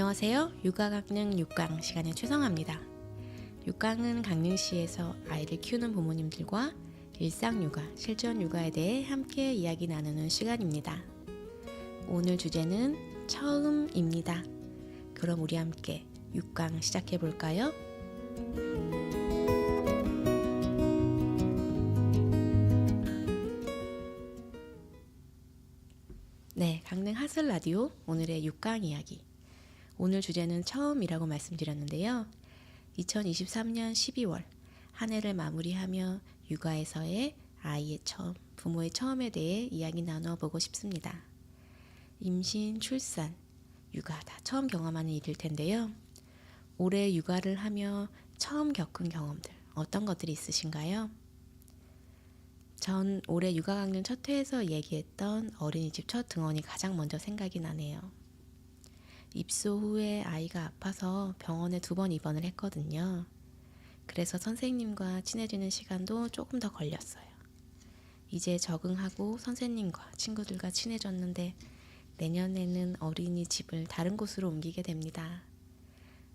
안녕하세요. 육아강릉 6강 시간의 최성아입니다. 6강은 강릉시에서 아이를 키우는 부모님들과 일상 육아, 실전 육아에 대해 함께 이야기 나누는 시간입니다. 오늘 주제는 처음입니다. 그럼 우리 함께 6강 시작해 볼까요? 네, 강릉 하슬 라디오 오늘의 6강 이야기. 오늘 주제는 처음이라고 말씀드렸는데요. 2023년 12월 한 해를 마무리하며 육아에서의 아이의 처음, 부모의 처음에 대해 이야기 나누어 보고 싶습니다. 임신, 출산, 육아 다 처음 경험하는 일일 텐데요. 올해 육아를 하며 처음 겪은 경험들 어떤 것들이 있으신가요? 전 올해 육아 강릉 첫 회에서 얘기했던 어린이집 첫 등원이 가장 먼저 생각이 나네요. 입소 후에 아이가 아파서 병원에 2번 입원을 했거든요. 그래서 선생님과 친해지는 시간도 조금 더 걸렸어요. 이제 적응하고 선생님과 친구들과 친해졌는데 내년에는 어린이집을 다른 곳으로 옮기게 됩니다.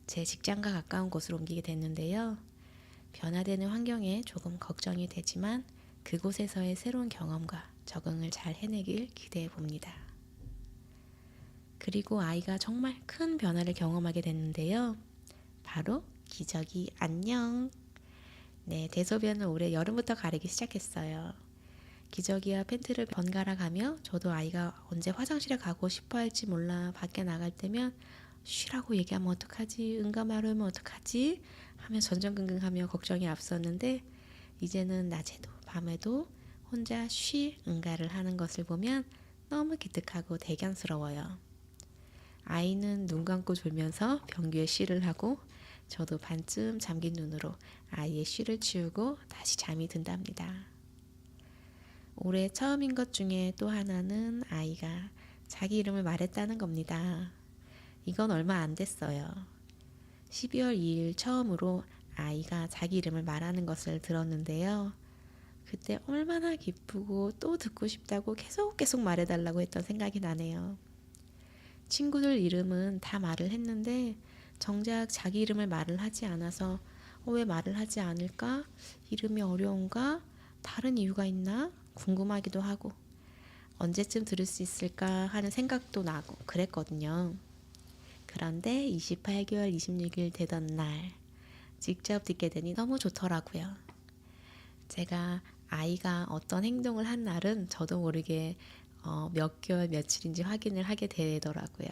제 직장과 가까운 곳으로 옮기게 됐는데요. 변화되는 환경에 조금 걱정이 되지만 그곳에서의 새로운 경험과 적응을 잘 해내길 기대해 봅니다. 그리고 아이가 정말 큰 변화를 경험하게 됐는데요. 바로 기저귀 안녕. 네, 대소변을 올해 여름부터 가리기 시작했어요. 기저귀와 팬티를 번갈아 가며 저도 아이가 언제 화장실에 가고 싶어 할지 몰라 밖에 나갈 때면 쉬라고 얘기하면 어떡하지? 응가마루면 어떡하지? 하며 전전긍긍하며 걱정이 앞섰는데 이제는 낮에도 밤에도 혼자 응가를 하는 것을 보면 너무 기특하고 대견스러워요. 아이는 눈 감고 졸면서 변기에 쉬를 하고 저도 반쯤 잠긴 눈으로 아이의 쉬를 치우고 다시 잠이 든답니다. 올해 처음인 것 중에 또 하나는 아이가 자기 이름을 말했다는 겁니다. 이건 얼마 안 됐어요. 12월 2일 처음으로 아이가 자기 이름을 말하는 것을 들었는데요. 그때 얼마나 기쁘고 또 듣고 싶다고 계속 말해달라고 했던 생각이 나네요. 친구들 이름은 다 말을 했는데 정작 자기 이름을 말을 하지 않아서 왜 말을 하지 않을까? 이름이 어려운가? 다른 이유가 있나? 궁금하기도 하고 언제쯤 들을 수 있을까 하는 생각도 나고 그랬거든요. 그런데 28개월 26일 되던 날 직접 듣게 되니 너무 좋더라고요. 제가 아이가 어떤 행동을 한 날은 저도 모르게 몇 개월 며칠인지 확인을 하게 되더라고요.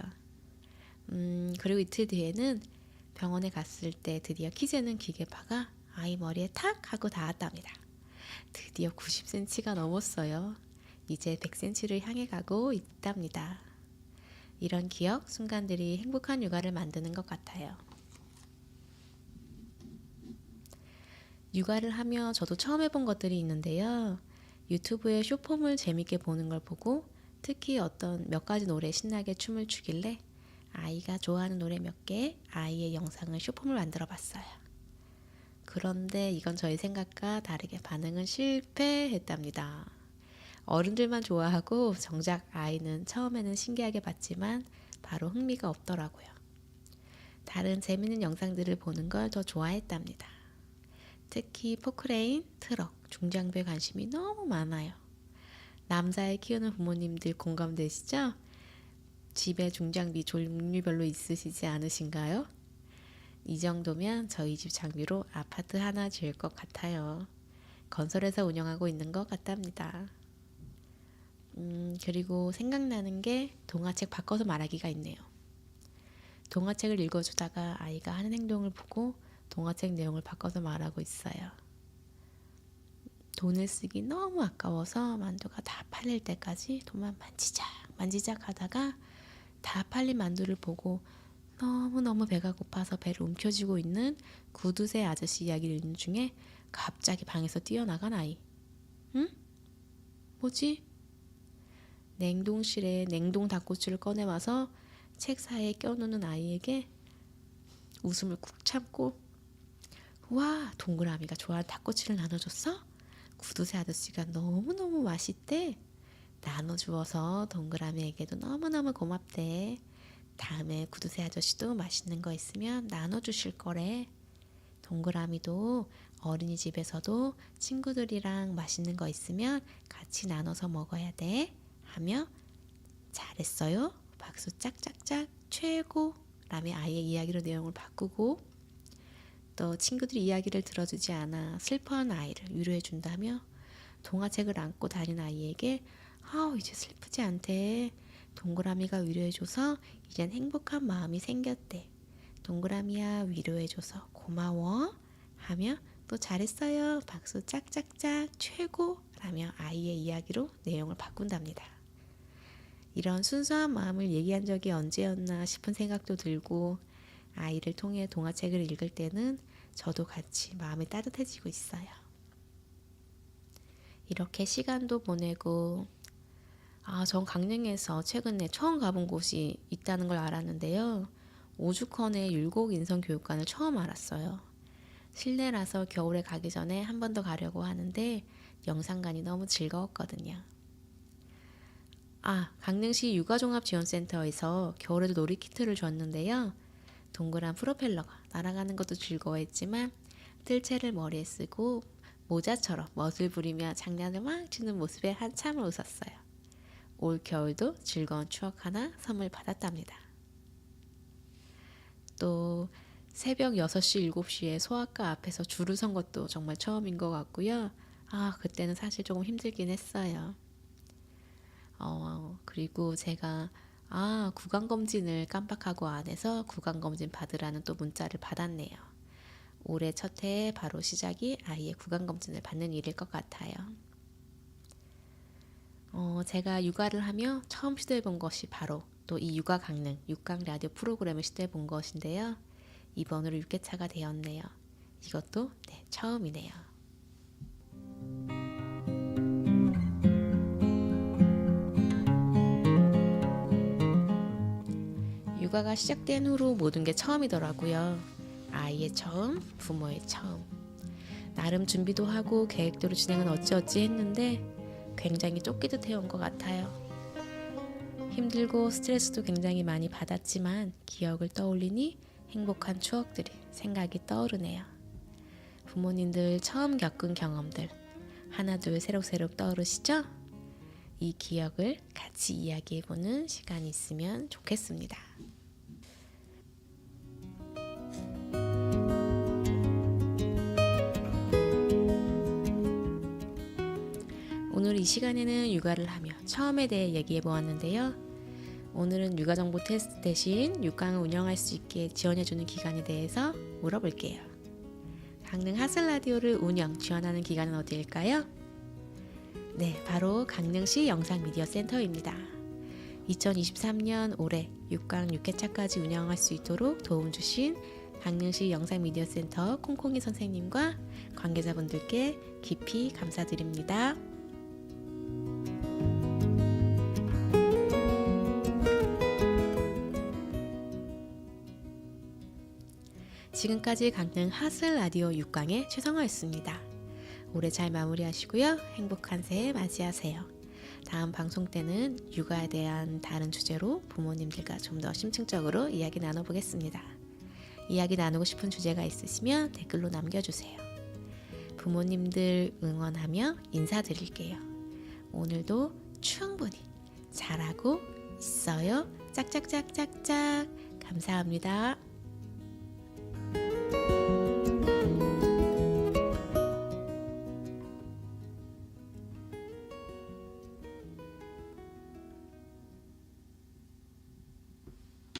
그리고 이틀 뒤에는 병원에 갔을 때 드디어 키 재는 기계파가 아이 머리에 탁 하고 닿았답니다. 드디어 90cm가 넘었어요. 이제 100cm를 향해 가고 있답니다. 이런 기억, 순간들이 행복한 육아를 만드는 것 같아요. 육아를 하며 저도 처음 해본 것들이 있는데요. 유튜브에 쇼폼을 재밌게 보는 걸 보고 특히 어떤 몇 가지 노래 신나게 춤을 추길래 아이가 좋아하는 노래 몇 개, 아이의 영상을 쇼폼을 만들어 봤어요. 그런데 이건 저의 생각과 다르게 반응은 실패했답니다. 어른들만 좋아하고 정작 아이는 처음에는 신기하게 봤지만 바로 흥미가 없더라고요. 다른 재밌는 영상들을 보는 걸 더 좋아했답니다. 특히 포크레인, 트럭, 중장비에 관심이 너무 많아요. 남자애 키우는 부모님들 공감되시죠? 집에 중장비 종류별로 있으시지 않으신가요? 이 정도면 저희 집 장비로 아파트 하나 지을 것 같아요. 건설회사 운영하고 있는 것 같답니다. 그리고 생각나는 게 동화책 바꿔서 말하기가 있네요. 동화책을 읽어주다가 아이가 하는 행동을 보고 동화책 내용을 바꿔서 말하고 있어요. 돈을 쓰기 너무 아까워서 만두가 다 팔릴 때까지 돈만 만지작 하다가 다 팔린 만두를 보고 너무너무 배가 고파서 배를 움켜쥐고 있는 구두쇠 아저씨 이야기를 읽는 중에 갑자기 방에서 뛰어나간 아이. 응? 뭐지? 냉동실에 냉동 닭꼬치를 꺼내와서 책 사이에 껴놓는 아이에게 웃음을 꾹 참고 와, 동그라미가 좋아하는 닭꼬치를 나눠줬어? 구두쇠 아저씨가 너무너무 맛있대. 나눠주어서 동그라미에게도 너무너무 고맙대. 다음에 구두쇠 아저씨도 맛있는 거 있으면 나눠주실 거래. 동그라미도 어린이집에서도 친구들이랑 맛있는 거 있으면 같이 나눠서 먹어야 돼. 하며 잘했어요. 박수 짝짝짝 최고. 라며 아이의 이야기로 내용을 바꾸고 또 친구들이 이야기를 들어주지 않아 슬퍼하는 아이를 위로해 준다며 동화책을 안고 다니는 아이에게 이제 슬프지 않대. 동그라미가 위로해줘서 이젠 행복한 마음이 생겼대. 동그라미야 위로해줘서 고마워. 하며 또 잘했어요. 박수 짝짝짝 최고. 라며 아이의 이야기로 내용을 바꾼답니다. 이런 순수한 마음을 얘기한 적이 언제였나 싶은 생각도 들고 아이를 통해 동화책을 읽을 때는 저도 같이 마음이 따뜻해지고 있어요. 이렇게 시간도 보내고 전 강릉에서 최근에 처음 가본 곳이 있다는 걸 알았는데요. 오죽헌의 율곡인성교육관을 처음 알았어요. 실내라서 겨울에 가기 전에 한 번 더 가려고 하는데 영상관이 너무 즐거웠거든요. 강릉시 육아종합지원센터에서 겨울에도 놀이키트를 줬는데요. 동그란 프로펠러가 날아가는 것도 즐거워했지만 뜰채를 머리에 쓰고 모자처럼 멋을 부리며 장난을 막 치는 모습에 한참을 웃었어요. 올 겨울도 즐거운 추억 하나 선물 받았답니다. 또 새벽 6시, 7시에 소아과 앞에서 줄을 선 것도 정말 처음인 것 같고요. 그때는 사실 조금 힘들긴 했어요. 그리고 제가 구강검진을 깜빡하고 안 해서 구강검진 받으라는 또 문자를 받았네요. 올해 첫 해에 바로 시작이 아이의 구강검진을 받는 일일 것 같아요. 제가 육아를 하며 처음 시도해본 것이 바로 또 이 육아 강릉 6강 라디오 프로그램을 시도해본 것인데요. 이번으로 6회차가 되었네요. 이것도 처음이네요. 육아가 시작된 후로 모든 게 처음이더라고요. 아이의 처음, 부모의 처음. 나름 준비도 하고 계획대로 진행은 어찌어찌 했는데 굉장히 쫓기듯 해온 것 같아요. 힘들고 스트레스도 굉장히 많이 받았지만 기억을 떠올리니 행복한 추억들이 생각이 떠오르네요. 부모님들 처음 겪은 경험들 하나둘 새록새록 떠오르시죠? 이 기억을 같이 이야기해보는 시간이 있으면 좋겠습니다. 오늘 이 시간에는 육아를 하며 처음에 대해 얘기해 보았는데요. 오늘은 육아정보 테스트 대신 6강을 운영할 수 있게 지원해주는 기관에 대해서 물어볼게요. 강릉 하슬라디오를 운영, 지원하는 기관은 어디일까요? 바로 강릉시 영상미디어센터입니다. 2023년 올해 6강 6회차까지 운영할 수 있도록 도움 주신 강릉시 영상미디어센터 콩콩이 선생님과 관계자분들께 깊이 감사드립니다. 지금까지 강릉 하슬 라디오 6강의 최성화였습니다. 올해 잘 마무리하시고요. 행복한 새해 맞이하세요. 다음 방송 때는 육아에 대한 다른 주제로 부모님들과 좀 더 심층적으로 이야기 나눠보겠습니다. 이야기 나누고 싶은 주제가 있으시면 댓글로 남겨주세요. 부모님들 응원하며 인사드릴게요. 오늘도 충분히 잘하고 있어요. 짝짝짝짝짝. 감사합니다.